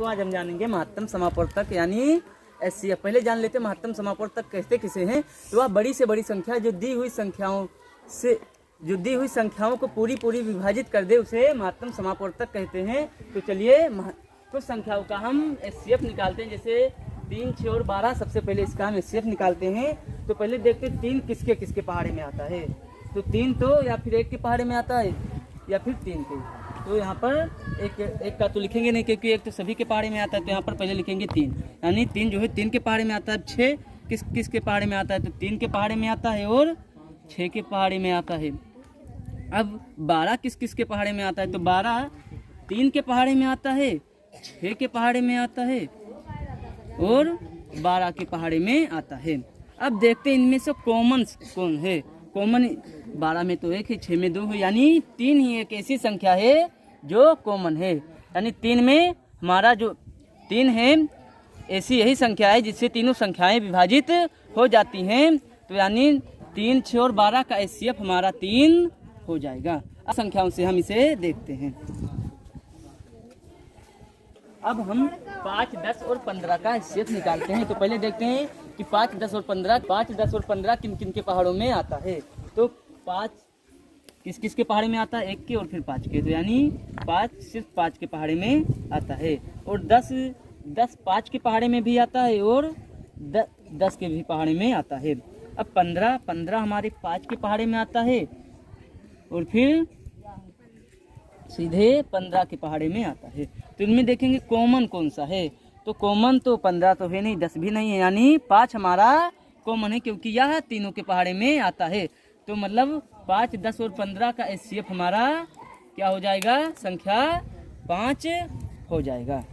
तो आज हम जानेंगे महत्तम समापवर्तक यानी एचसीएफ। पहले जान लेते हैं महत्तम समापवर्तक कहते किसे हैं। तो वह बड़ी से बड़ी संख्या जो दी हुई संख्याओं को पूरी विभाजित कर दे उसे महत्तम समापवर्तक कहते हैं। तो चलिए कुछ संख्याओं का हम एचसीएफ निकालते हैं, जैसे 3, 6 और 12। सबसे पहले इसका हम एचसीएफ निकालते हैं। तो पहले देखते हैं 3 किसके किसके पहाड़े में आता है। तो 3 तो या फिर 1 के पहाड़े में आता है या फिर 3 के। तो यहाँ पर एक का तो लिखेंगे नहीं क्योंकि 1 तो सभी के पहाड़े में आता है। तो यहाँ पर पहले लिखेंगे 3, यानी 3 जो है 3 के पहाड़े में आता है। 6 किसके पहाड़े में आता है, तो 3 के पहाड़े में आता है और 6 के पहाड़े में आता है। अब 12 किसके पहाड़े में आता है, तो 12 3 के पहाड़े में आता है, 6 के पहाड़े में आता है और 12 के पहाड़े में आता है। अब देखते हैं इनमें से कॉमन कौन है। कॉमन 12 में तो 1 है, 6 में 2 है, यानी 3 ही एक ऐसी संख्या है जो कॉमन है। यानी 3 में हमारा जो 3 है ऐसी यही संख्या है जिससे तीनों संख्याएं विभाजित हो जाती हैं। तो यानी 3, 6 और 12 का एचसीएफ हमारा 3 हो जाएगा। अब संख्याओं से हम इसे देखते हैं। अब हम 5, 10 और 15 का एचसीएफ निकालते हैं। तो पहले देखते हैं कि 5, 10 और 15 किन किन के पहाड़ों में आता है। तो 5 किस के पहाड़े में आता है, 1 के और फिर 5 के। तो यानी 5 सिर्फ 5 के पहाड़े में आता है और 10 5 के पहाड़े में भी आता है और 10 के भी पहाड़े में आता है। अब 15 हमारे 5 के पहाड़े में आता है और फिर सीधे 15 के पहाड़े में आता है। तो इनमें देखेंगे कॉमन कौन सा है। तो कॉमन तो 15 तो है नहीं, 10 भी नहीं है, यानी 5 हमारा कॉमन है क्योंकि यह तीनों के पहाड़े में आता है। तो मतलब 5, 10 और 15 का एचसीएफ हमारा क्या हो जाएगा, संख्या 5 हो जाएगा।